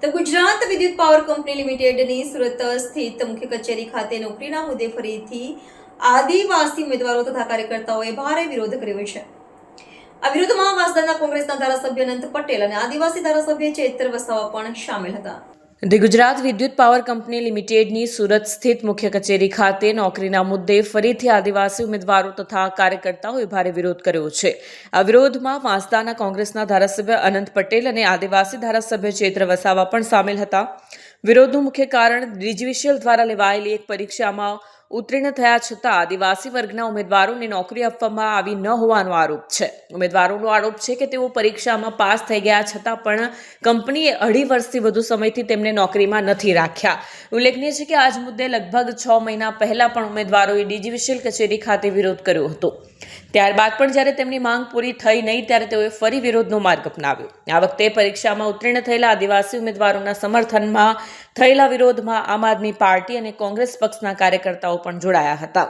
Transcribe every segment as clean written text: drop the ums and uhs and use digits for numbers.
તો ગુજરાત વિદ્યુત power company લિમિટેડની Surat સ્થિત મુખ્ય કચેરી ખાતે નોકરીના મુદ્દે ફરીથી આદિવાસી ઉમેદવારો તથા કાર્યકર્તાઓએ ભારે વિરોધ કર્યો છે। આ વિરોધમાં વાસદાના કોંગ્રેસના ધારાસભ્ય અનંત પટેલ અને આદિવાસી ધારાસભ્ય ચૈત્ર વસાવા પણ સામેલ હતા। ધી ગુજરાત વિદ્યુત પાવર કંપની લિમિટેડની સુરત સ્થિત મુખ્ય કચેરી ખાતે નોકરીના મુદ્દે ફરીથી આદિવાસી ઉમેદવારો તથા કાર્યકર્તાઓએ ભારે વિરોધ કર્યો છે। આ વિરોધમાં વાંસદાના કોંગ્રેસના ધારાસભ્ય અનંત પટેલ અને આદિવાસી ધારાસભ્ય ચૈત્ર વસાવા પણ સામેલ હતા। વિરોધનું મુખ્ય કારણ ડીજીવીસીએલ દ્વારા લેવાયેલી એક પરીક્ષામાં ઉત્તીર્ણ થયા છતાં આદિવાસી વર્ગના ઉમેદવારોને નોકરી આપવામાં આવી ન હોવાનો આરોપ છે। ઉમેદવારોનો આરોપ છે કે તેઓ પરીક્ષામાં પાસ થઈ ગયા છતાં પણ કંપનીએ 2.5 વર્ષથી વધુ સમયથી તેમને નોકરીમાં નથી રાખ્યા। ઉલ્લેખનીય છે કે આજ મુદ્દે લગભગ 6 મહિના પહેલા પણ ઉમેદવારોએ ડીજીવીસીએલ કચેરી ખાતે વિરોધ કર્યો હતો। ત્યારબાદ પણ જ્યારે તેમની માંગ પૂરી થઈ નહીં ત્યારે તેઓએ ફરી વિરોધનો માર્ગ અપનાવ્યો। આ વખતે પરીક્ષામાં ઉત્તીર્ણ થયેલા આદિવાસી ઉમેદવારોના સમર્થનમાં થયેલા વિરોધમાં આમ આદમી પાર્ટી અને કોંગ્રેસ પક્ષના કાર્યકર્તાઓ પણ જોડાયા હતા।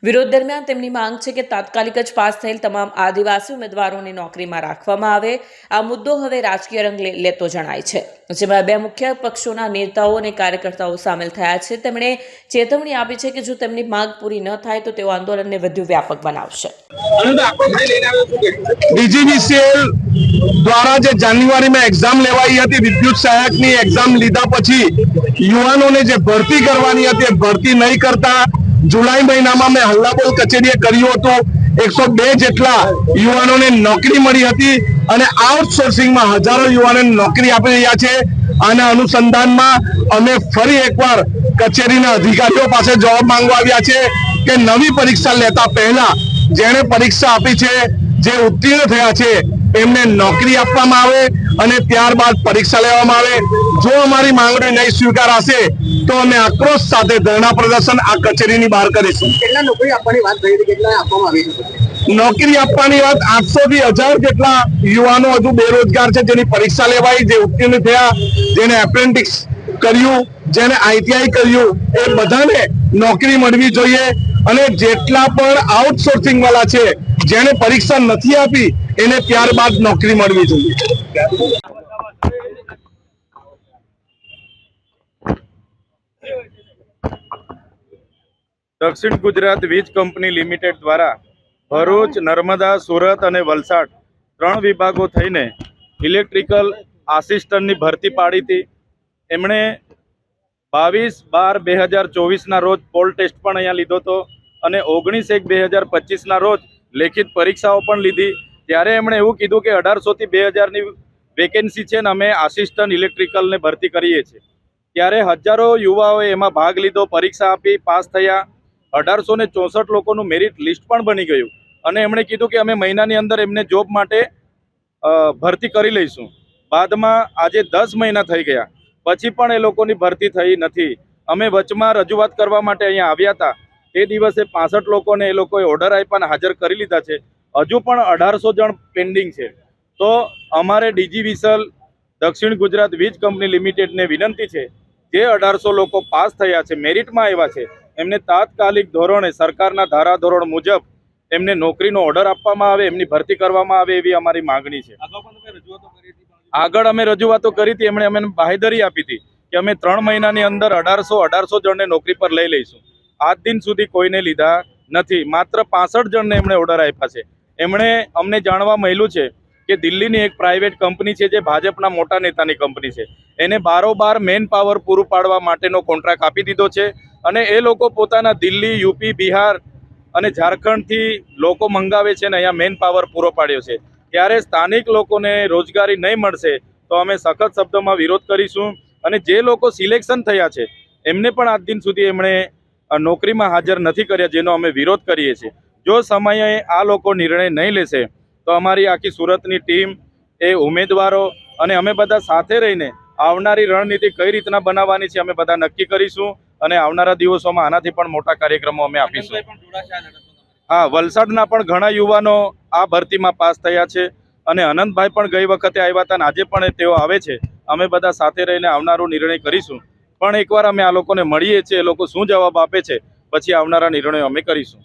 વિરોધ દરમિયાન તેમની માંગ છે કે તાત્કાલિક જ પાસ થયેલ તમામ આદિવાસી ઉમેદવારોને નોકરીમાં રાખવામાં આવે। આ મુદ્દો હવે રાજકીય રંગ લેતો જણાય છે, જેમાં બે મુખ્ય પક્ષોના નેતાઓ અને કાર્યકર્તાઓ સામેલ થયા છે। તેમણે ચેતવણી આપી છે કે જો તેમની માંગ પૂરી ન થાય તો તેઓ આંદોલનને વધુ વ્યાપક બનાવશે। ડીજીવીસીએલ દ્વારા જે જાન્યુઆરીમાં એક્ઝામ લેવાઈ હતી, વિદ્યુત સહાયકની એક્ઝામ લીધા પછી યુવાનોને જે ભરતી કરવાની હતી એ ભરતી નહીં કરતા જુલાઈ મહિનામાં મેં હલ્લાબોલ કચેરીએ કર્યું હતું। 102 જેટલા યુવાનોને નોકરી મળી હતી અને આઉટસોર્સિંગમાં હજારો યુવાનોને નોકરી આપી રહ્યા છે। આના અનુસંધાનમાં અમે ફરી એકવાર કચેરીના અધિકારીઓ પાસે જવાબ માંગવા આવ્યા છે કે નવી પરીક્ષા લેતા પહેલા જેણે પરીક્ષા આપી છે, જે ઉત્તીર્ણ થયા છે એમને નોકરી આપવામાં આવે અને ત્યારબાદ પરીક્ષા લેવામાં આવે। જો અમારી માંગણી નહીં સ્વીકારાશે તો અમે આક્રોશ સાથે ધરણા પ્રદર્શન આ કચેરીની બહાર કરીશું। કેટલા નોકરી આપવાની વાત થઈ હતી, કેટલા આપવામાં આવી છે? નોકરી આપવાની વાત 800 થી 1000 જેટલા યુવાનો હજુ બેરોજગાર છે, જેની પરીક્ષા લેવાઈ, જે ઉત્તીર્ણ થયા, જેને એપ્રેન્ટિસ કર્યું, જેને આઈટીઆઈ કર્યું, એ બધાને નોકરી મળવી જોઈએ અને જેટલા પણ આઉટસોર્સિંગ વાળા છે જેને પરીક્ષા નથી આપી એને ત્યારબાદ નોકરી મળવી જોઈએ। દક્ષિણ ગુજરાત વીજ કંપની લિમિટેડ દ્વારા ભરૂચ, નર્મદા, સુરત અને વલસાડ 3 વિભાગો થઈને ઇલેક્ટ્રિકલ આસિસ્ટન્ટની ભરતી પાડી હતી। એમણે 22/12/2024ના રોજ પોલ ટેસ્ટ પણ અહીંયા લીધો હતો અને 19/1/2025ના રોજ લેખિત પરીક્ષાઓ પણ લીધી। ત્યારે એમણે એવું કીધું કે 1800 થી 2000ની વેકેન્સી છે ને અમે આસિસ્ટન્ટ ઇલેક્ટ્રિકલને ભરતી કરીએ છીએ। ત્યારે હજારો યુવાઓએ એમાં ભાગ લીધો, પરીક્ષા આપી, પાસ થયા। 1864 લોકોનું મેરિટ લિસ્ટ પણ બની ગયું અને એમણે કીધું કે અમે મહિનાની અંદર એમને જોબ માટે ભરતી કરી લઈશું। બાદમાં આજે 10 મહિના થઈ ગયા પછી પણ એ લોકોની ભરતી થઈ નથી। અમે વચમાં રજૂઆત કરવા માટે અહીંયા આવ્યા હતા, તે દિવસે 65 લોકોને એ લોકોએ ઓર્ડર આપ્યા અને હાજર કરી લીધા છે। હજુ પણ 1800 જણ પેન્ડિંગ છે। તો અમારે ડીજીવીસીએલ દક્ષિણ ગુજરાત વીજ કંપની લિમિટેડને વિનંતી છે, જે 1800 લોકો પાસ થયા છે, મેરિટમાં આવ્યા છે, એમને તાત્કાલિક ધોરણે સરકારના ધારાધોરણ મુજબ એમને નોકરીનો ઓર્ડર આપવામાં આવે, એમની ભરતી કરવામાં આવે એવી અમારી માંગણી છે। આગળ અમે રજૂઆતો કરી હતી, એમણે અમને બાંહેધરી આપી હતી કે અમે 3 મહિનાની અંદર 1800 જણને નોકરી પર લઈ લઈશું। આજ દિન સુધી કોઈને લીધા નથી, માત્ર 65 જણને એમણે ઓર્ડર આપ્યા છે। એમણે અમને જાણવા મળ્યું છે કે દિલ્હીની એક પ્રાઇવેટ કંપની છે, જે ભાજપના મોટા નેતાની કંપની છે, એને બારોબાર મેન પાવર પૂરું પાડવા માટેનો કોન્ટ્રાક્ટ આપી દીધો છે અને એ લોકો પોતાના દિલ્હી, યુપી, બિહાર અને ઝારખંડથી લોકો મંગાવે છે અને અહીંયા મેન પાવર પૂરો પાડ્યો છે। ત્યારે સ્થાનિક લોકોને રોજગારી નહીં મળશે તો અમે સખત શબ્દોમાં વિરોધ કરીશું અને જે લોકો સિલેક્શન થયા છે એમને પણ આજ દિન સુધી એમણે નોકરીમાં હાજર નથી કર્યા, જેનો અમે વિરોધ કરીએ છીએ। જો સમયે આ લોકો નિર્ણય નહીં લેશે તો અમારી આખી સુરતની ટીમ, એ ઉમેદવારો અને અમે બધા સાથે રહીને આવનારી રણનીતિ કઈ રીતના બનાવવાની છે અમે બધા નક્કી કરીશું અને આવનારા દિવસોમાં આનાથી પણ મોટા કાર્યક્રમો અમે આપીશું। હા, વલસાડના પણ ઘણા યુવાનો આ ભરતીમાં પાસ થયા છે અને અનંતભાઈ પણ ગઈ વખતે આવ્યા હતા અને આજે પણ તેઓ આવે છે। અમે બધા સાથે રહીને આવનારો નિર્ણય કરીશું, પણ એકવાર અમે આ લોકોને મળીએ છીએ, એ લોકો શું જવાબ આપે છે પછી આવનારા નિર્ણયો અમે કરીશું।